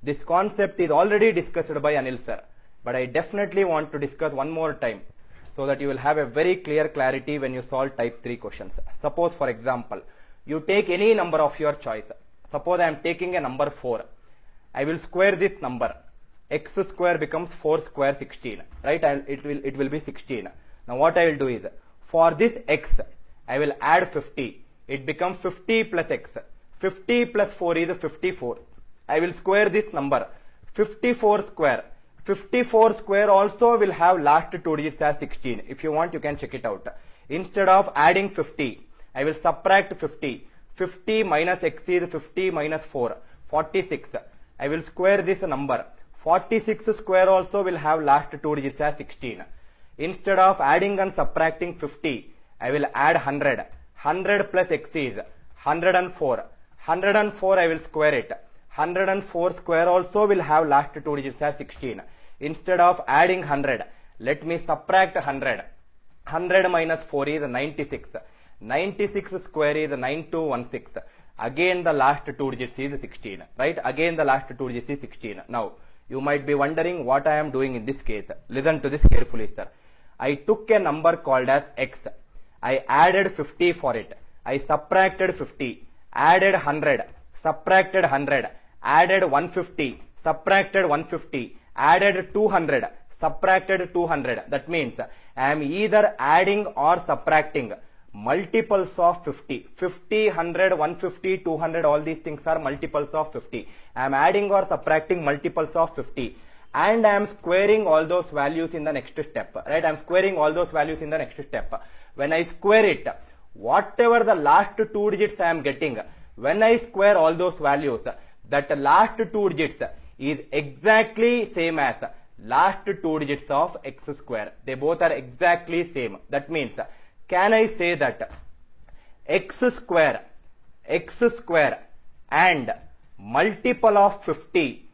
This concept is already discussed by Anil sir, but I definitely want to discuss one more time so that you will have a very clear clarity when you solve type 3 questions. Suppose for example, you take any number of your choice. Suppose I am taking a number 4. I will square this number. X square becomes 4 square 16, right? And it will be 16. Now what I will do is, for this x, I will add 50. It becomes 50 plus x. 50 plus 4 is 54. I will square this number. 54 square. 54 square also will have last two digits as 16. If you want, you can check it out. Instead of adding 50, I will subtract 50. 50 minus x is 50 minus 4. 46. I will square this number. 46 square also will have last two digits as 16. Instead of adding and subtracting 50, I will add 100. 100 plus x is 104. 104 I will square it. 104 square also will have last two digits as 16. Instead of adding 100, let me subtract 100. 100 minus 4 is 96. 96 square is 9216. Again the last two digits is 16. Right? Again the last two digits is 16. Now, you might be wondering what I am doing in this case. Listen to this carefully, sir. I took a number called as x. I added 50 for it. I subtracted 50. Added 100. Subtracted 100. Added 150. Subtracted 150. Added 200. Subtracted 200. That means I am either adding or subtracting multiples of 50. 50, 100, 150, 200, all these things are multiples of 50. I am adding or subtracting multiples of 50. And I am squaring all those values in the next step. Right? I am squaring all those values in the next step. When I square it, whatever the last two digits I am getting, when I square all those values, that last two digits is exactly same as last two digits of x square. They both are exactly same. That means, can I say that x square and multiple of 50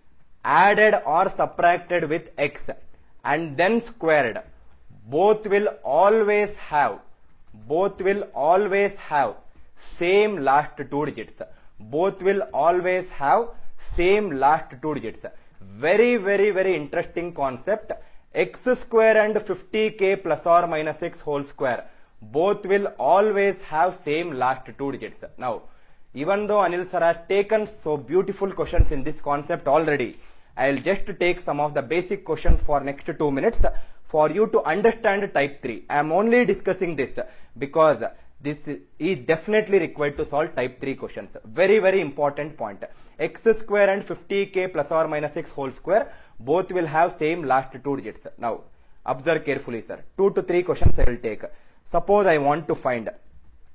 added or subtracted with x and then squared, both will always have same last two digits. Both will always have same last two digits. Very, very, very interesting concept. X square and 50k plus or minus x whole square, both will always have same last two digits. Now, even though Anil sir has taken so beautiful questions in this concept already, I will just take some of the basic questions for next 2 minutes for you to understand type 3. I am only discussing this because this is definitely required to solve type 3 questions. Very, very important point. X square and 50k plus or minus x whole square, both will have same last two digits. Now, observe carefully, sir. 2 to 3 questions I will take. Suppose I want to find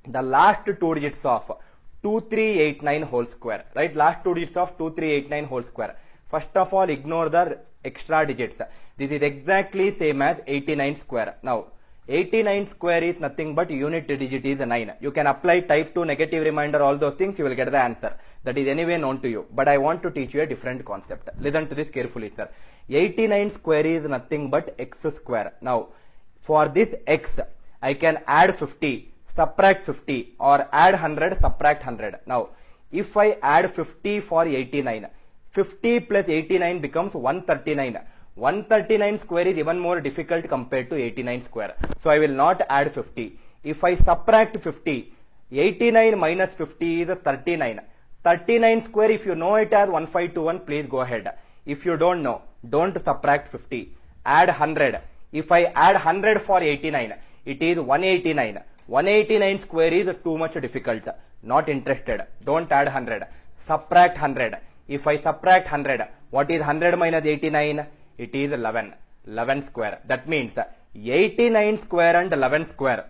the last two digits of 2389 whole square. Right? Last two digits of 2389 whole square. First of all, ignore the extra digits. This is exactly same as 89 square. Now, 89 square is nothing but unit digit is 9. You can apply type 2 negative remainder, all those things, you will get the answer. That is anyway known to you. But I want to teach you a different concept. Listen to this carefully, sir. 89 square is nothing but x square. Now, for this x, I can add 50, subtract 50, or add 100, subtract 100. Now, if I add 50 for 89, 50 plus 89 becomes 139. 139 square is even more difficult compared to 89 square. So I will not add 50. If I subtract 50, 89 minus 50 is 39. 39 square, if you know it as 1521, please go ahead. If you don't know, don't subtract 50. Add 100. If I add 100 for 89, it is 189. 189 square is too much difficult. Not interested. Don't add 100. Subtract 100. If I subtract 100, what is 100 minus 89? It is 11. 11 square. That means 89 square and 11 square,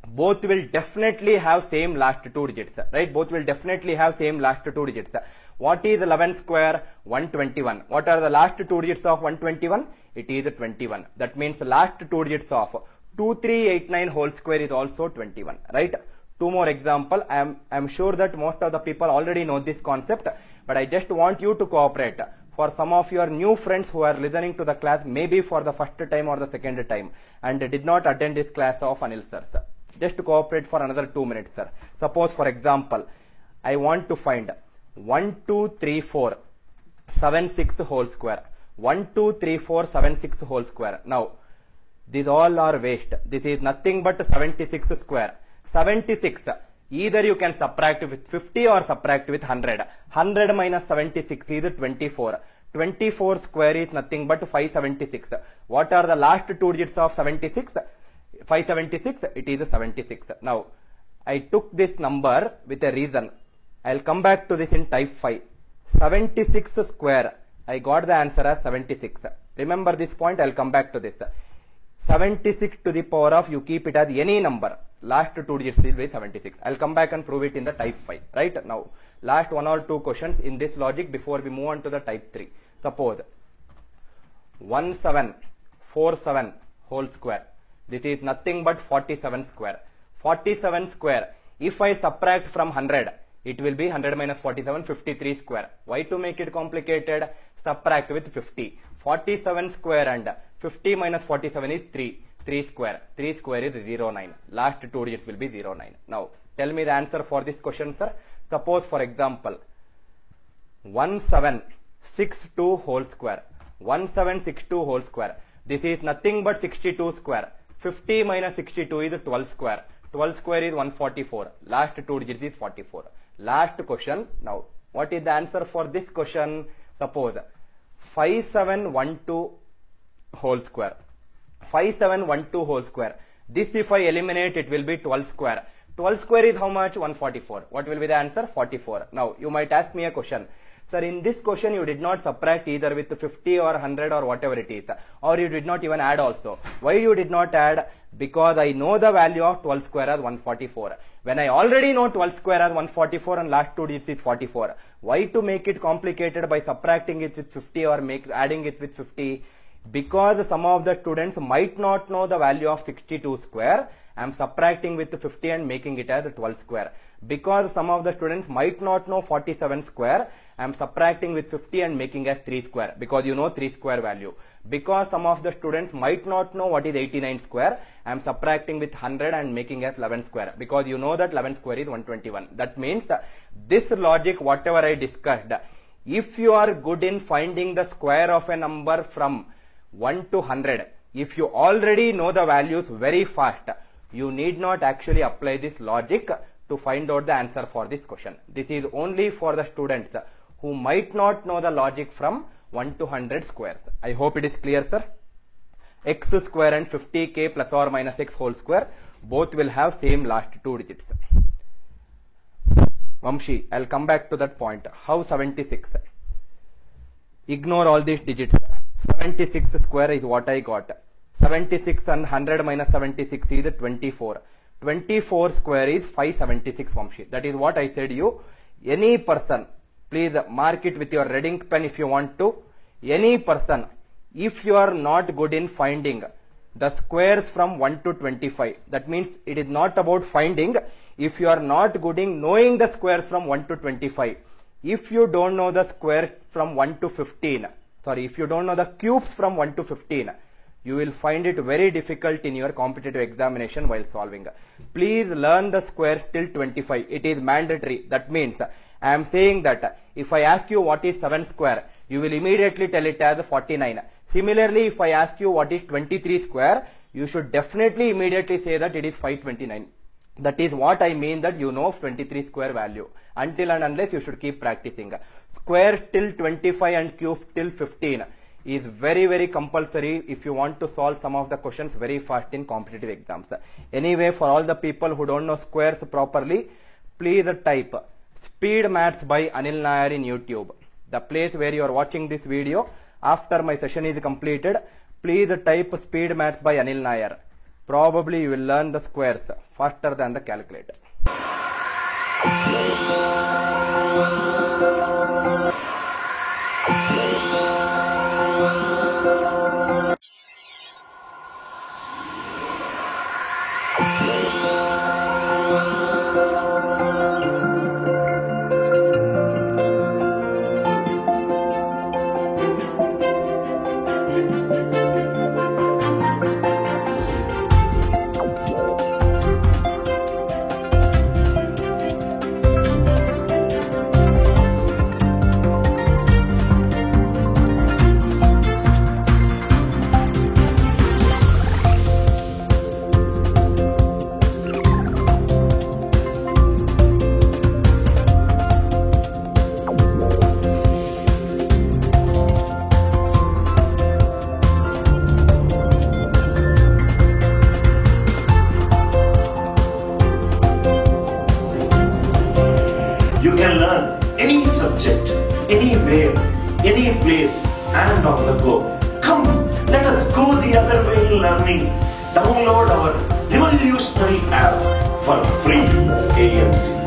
both will definitely have same last two digits. Right? Both will definitely have same last two digits. What is 11 square? 121. What are the last two digits of 121? It is 21. That means the last two digits of 2389 whole square is also 21. Right? Two more example. I am sure that most of the people already know this concept, but I just want you to cooperate. For some of your new friends who are listening to the class, maybe for the first time or the second time, and did not attend this class of Anil sir. Just to cooperate for another 2 minutes, sir. Suppose, for example, I want to find 1, 2, 3, 4. 76 whole square. 1, 2, 3, 4, 76 whole square. Now, these all are waste. This is nothing but 76 square. 76. Either you can subtract with 50 or subtract with 100. 100 minus 76 is 24. 24 square is nothing but 576. What are the last two digits of 76? 576. It is 76. Now, I took this number with a reason. I'll come back to this in type 5. 76 square. I got the answer as 76. Remember this point. I'll come back to this. 76 to the power of, you keep it as any number. Last two digits will be 76. I'll come back and prove it in the type 5. Right? Now, last one or two questions in this logic before we move on to the type 3. Suppose 1747 whole square. This is nothing but 47 square. 47 square. If I subtract from 100, it will be 100 minus 47, 53 square. Why to make it complicated? Subtract with 50. 47 square and 50 minus 47 is 3. 3 square. 3 square is 09. Last two digits will be 09. Now, tell me the answer for this question, sir. Suppose, for example, 1762 whole square. 1762 whole square. This is nothing but 62 square. 50 minus 62 is 12 square. 12 square is 144. Last two digits is 44. Last question. Now, what is the answer for this question? Suppose 5712 whole square. 5712 whole square. This if I eliminate, it will be 12 square. 12 square is how much? 144. What will be the answer? 44. Now, you might ask me a question. Sir, in this question, you did not subtract either with 50 or 100 or whatever it is. Or you did not even add also. Why you did not add? Because I know the value of 12 square as 144. When I already know 12 square as 144 and last two digits is 44. Why to make it complicated by subtracting it with 50 or adding it with 50? Because some of the students might not know the value of 62 square. I am subtracting with 50 and making it as 12 square. Because some of the students might not know 47 square, I am subtracting with 50 and making as 3 square. Because you know 3 square value. Because some of the students might not know what is 89 square, I am subtracting with 100 and making as 11 square. Because you know that 11 square is 121. That means this logic, whatever I discussed, if you are good in finding the square of a number from 1 to 100, if you already know the values very fast, you need not actually apply this logic to find out the answer for this question. This is only for the students who might not know the logic from 1 to 100 squares. I hope it is clear, sir. X square and 50k plus or minus x whole square, both will have same last two digits. Vamshi, I'll come back to that point. How 76? Ignore all these digits. 76 square is what I got. 76 and 100 minus 76 is 24. 24 square is 576, Vamshi. That is what I said you. Any person, please mark it with your red ink pen if you want to. Any person, if you are not good in finding the squares from 1 to 25, that means it is not about finding. If you are not good in knowing the squares from 1 to 25, if you don't know the squares from 1 to 15, if you don't know the cubes from 1 to 15, you will find it very difficult in your competitive examination while solving. Please learn the squares till 25. It is mandatory. That means I am saying that if I ask you what is 7 square, you will immediately tell it as 49. Similarly, if I ask you what is 23 square, you should definitely immediately say that it is 529. That is what I mean that you know 23 square value. Until and unless you should keep practicing. Square till 25 and cube till 15 is very, very compulsory if you want to solve some of the questions very fast in competitive exams. Anyway, for all the people who don't know squares properly, please type Speed Maths by Anil Nair in YouTube. The place where you are watching this video, after my session is completed, please type Speed Maths by Anil Nair. Probably you will learn the squares faster than the calculator. You can learn any subject, anywhere, any place, and on the go. Come, let us go the other way in learning. Download our revolutionary app for free AMC.